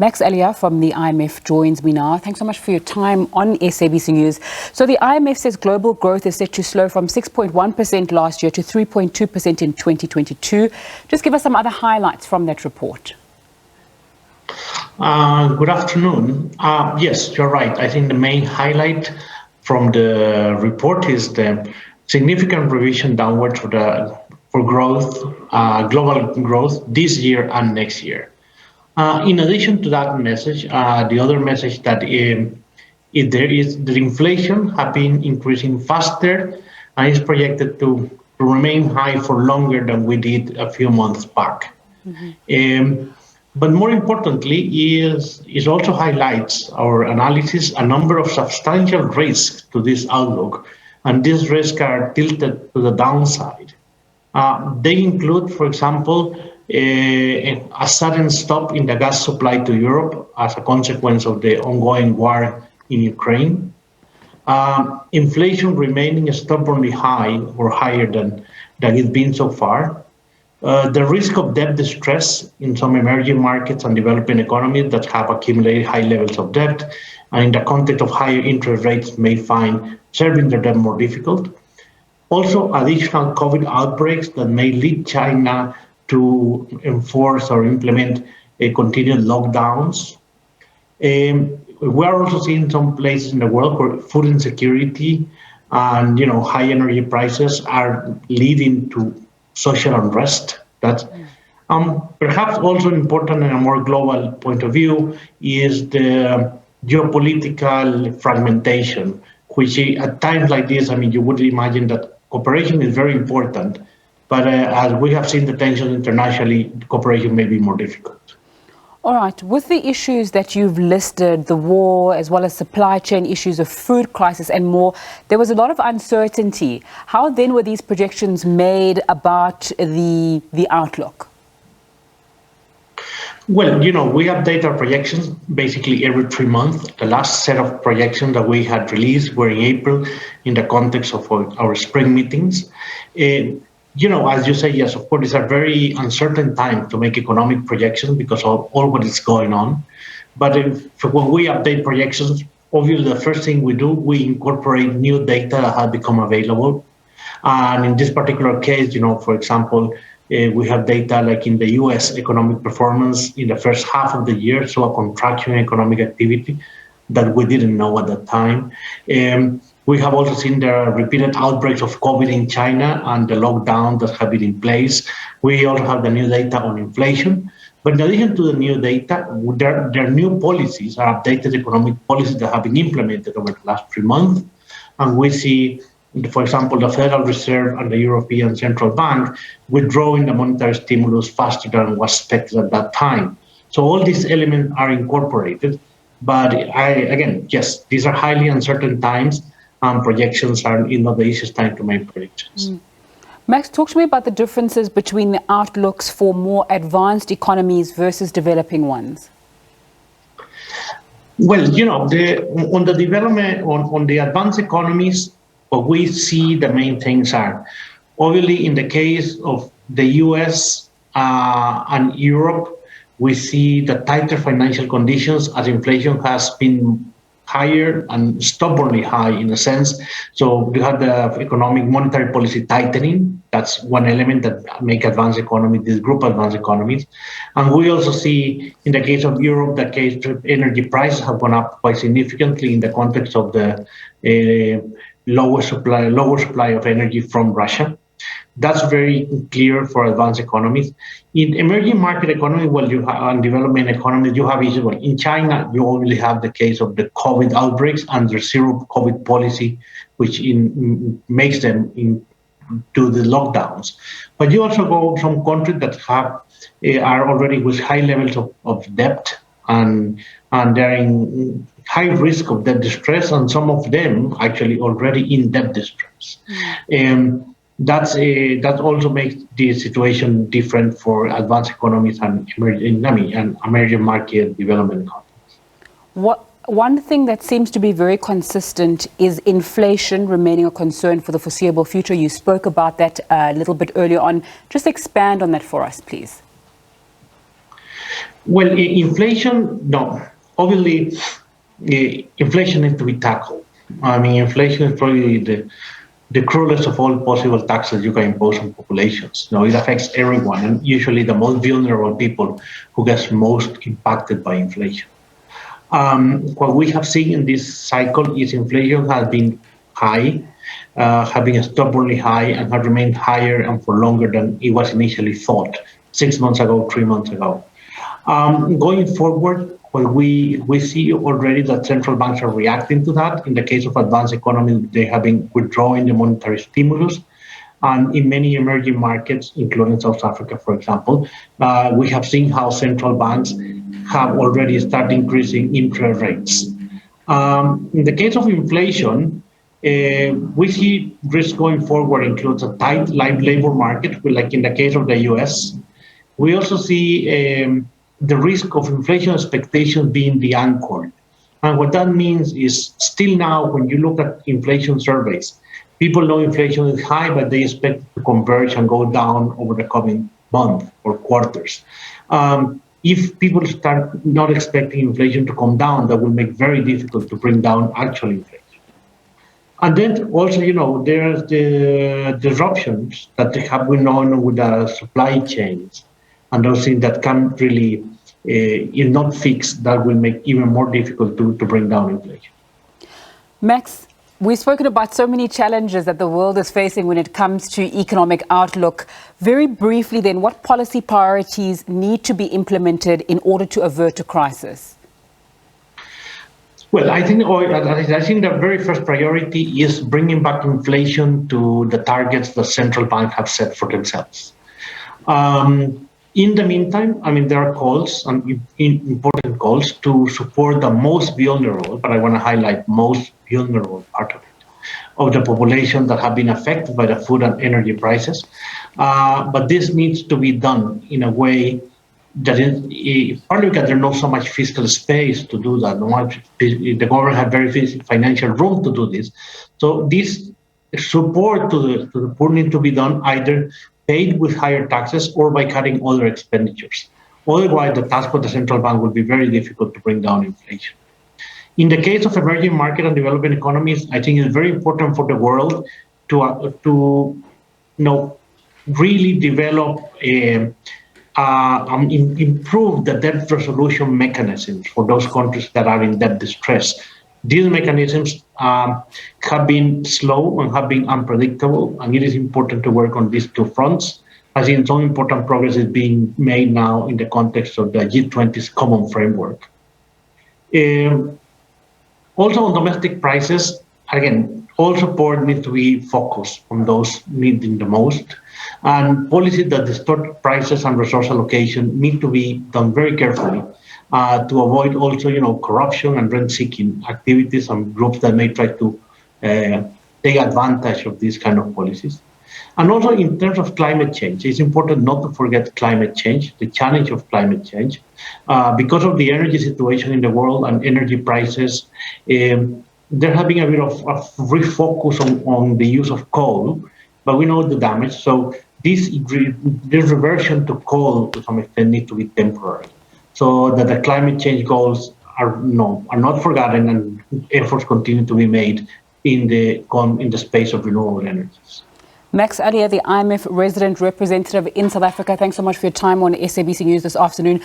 Max Elia from the IMF joins me now. Thanks so much for your time on SABC News. So the IMF says global growth is set to slow from 6.1% last year to 3.2% in 2022. Just give us some other highlights from that report. Good afternoon. Yes, you're right. I think the main highlight from the report is the significant revision downward for growth, global growth this year and next year. In addition to that message, the other message that the inflation has been increasing faster and is projected to remain high for longer than we did a few months back. Mm-hmm. But more importantly, it also highlights our analysis a number of substantial risks to this outlook, and these risks are tilted to the downside. They include, for example, a sudden stop in the gas supply to Europe as a consequence of the ongoing war in Ukraine, inflation remaining stubbornly high or higher than it's been so far, the risk of debt distress in some emerging markets and developing economies that have accumulated high levels of debt, and in the context of higher interest rates may find serving their debt more difficult. Also, additional COVID outbreaks that may lead China to enforce or implement continued lockdowns. We are also seeing some places in the world where food insecurity and high energy prices are leading to social unrest. That's perhaps also important in a more global point of view is the geopolitical fragmentation, which at times like this, you would imagine that cooperation is very important. But as we have seen the tensions internationally, cooperation may be more difficult. All right. With the issues that you've listed, the war, as well as supply chain issues, of food crisis and more, there was a lot of uncertainty. How then were these projections made about the outlook? Well, we update our projections basically every 3 months. The last set of projections that we had released were in April in the context of our spring meetings. As you say, yes, of course, it's a very uncertain time to make economic projections because of all what is going on. But when we update projections, obviously the first thing we do, we incorporate new data that has become available. And in this particular case, for example, we have data like in the U.S. economic performance in the first half of the year, so a contraction in economic activity that we didn't know at that time. We have also seen the repeated outbreaks of COVID in China and the lockdown that have been in place. We also have the new data on inflation. But in addition to the new data, there are new policies, are updated economic policies that have been implemented over the last 3 months. And we see, for example, the Federal Reserve and the European Central Bank withdrawing the monetary stimulus faster than was expected at that time. So all these elements are incorporated. But again, yes, these are highly uncertain times. Projections are not the easiest time to make predictions. Max, talk to me about the differences between the outlooks for more advanced economies versus developing ones. Well, on the development, on the advanced economies, what we see the main things are, obviously in the case of the US and Europe, we see the tighter financial conditions as inflation has been higher and stubbornly high in a sense. So you have the economic monetary policy tightening. That's one element that make advanced economies, this group of advanced economies. And we also see in the case of Europe, the case energy prices have gone up quite significantly in the context of the lower supply of energy from Russia. That's very clear for advanced economies. In emerging market economy, and development economies, you have issues. In China, you only have the case of the COVID outbreaks and the zero COVID policy, which makes them do the lockdowns. But you also go some countries that are already with high levels of debt and they're in high risk of debt distress, and some of them actually already in debt distress. That also makes the situation different for advanced economies and emerging market development economies. One thing that seems to be very consistent is inflation remaining a concern for the foreseeable future. You spoke about that a little bit earlier on. Just expand on that for us, please. Well, inflation, no. Obviously, inflation needs to be tackled. I mean, inflation is probably the cruelest of all possible taxes you can impose on populations. Now, it affects everyone, and usually the most vulnerable people who gets most impacted by inflation. What we have seen in this cycle is inflation has been high, have been stubbornly high, and have remained higher and for longer than it was initially thought 6 months ago, 3 months ago. Going forward, well, we see already that central banks are reacting to that. In the case of advanced economies, they have been withdrawing the monetary stimulus. And in many emerging markets, including South Africa, for example, we have seen how central banks have already started increasing interest rates. In the case of inflation, we see risk going forward includes a tight labor market, like in the case of the US. We also see the risk of inflation expectations being the anchor. And what that means is still now, when you look at inflation surveys, people know inflation is high, but they expect it to converge and go down over the coming month or quarters. If people start not expecting inflation to come down, that will make it very difficult to bring down actual inflation. And then also, there's the disruptions that have been on with the supply chains and those things that can really, if not fixed, that will make even more difficult to bring down inflation. Max, we've spoken about so many challenges that the world is facing when it comes to economic outlook. Very briefly then, what policy priorities need to be implemented in order to avert a crisis? Well, I think the very first priority is bringing back inflation to the targets the central bank have set for themselves. In the meantime, there are calls, and important calls, to support the most vulnerable, but I want to highlight most vulnerable part of the population that have been affected by the food and energy prices. But this needs to be done in a way that is, partly because there's not so much fiscal space to do that. The government has very financial room to do this. So this support to the poor need to be done either paid with higher taxes or by cutting other expenditures. Otherwise, the task of the central bank will be very difficult to bring down inflation. In the case of emerging market and developing economies, I think it's very important for the world to really develop improve the debt resolution mechanisms for those countries that are in debt distress. These mechanisms have been slow and have been unpredictable, and it is important to work on these two fronts. I think some important progress is being made now in the context of the G20's common framework. Also on domestic prices, again, all support needs to be focused on those needing the most. And policies that distort prices and resource allocation need to be done very carefully to avoid also, corruption and rent-seeking activities and groups that may try to take advantage of these kind of policies. And also in terms of climate change, it's important not to forget climate change, the challenge of climate change. Because of the energy situation in the world and energy prices, they're having a bit of refocus on the use of coal, but we know the damage. So this reversion to coal to some extent need to be temporary, so that the climate change goals are not forgotten and efforts continue to be made in the space of renewable energies. Max Alia, the IMF resident representative in South Africa, thanks so much for your time on SABC News this afternoon.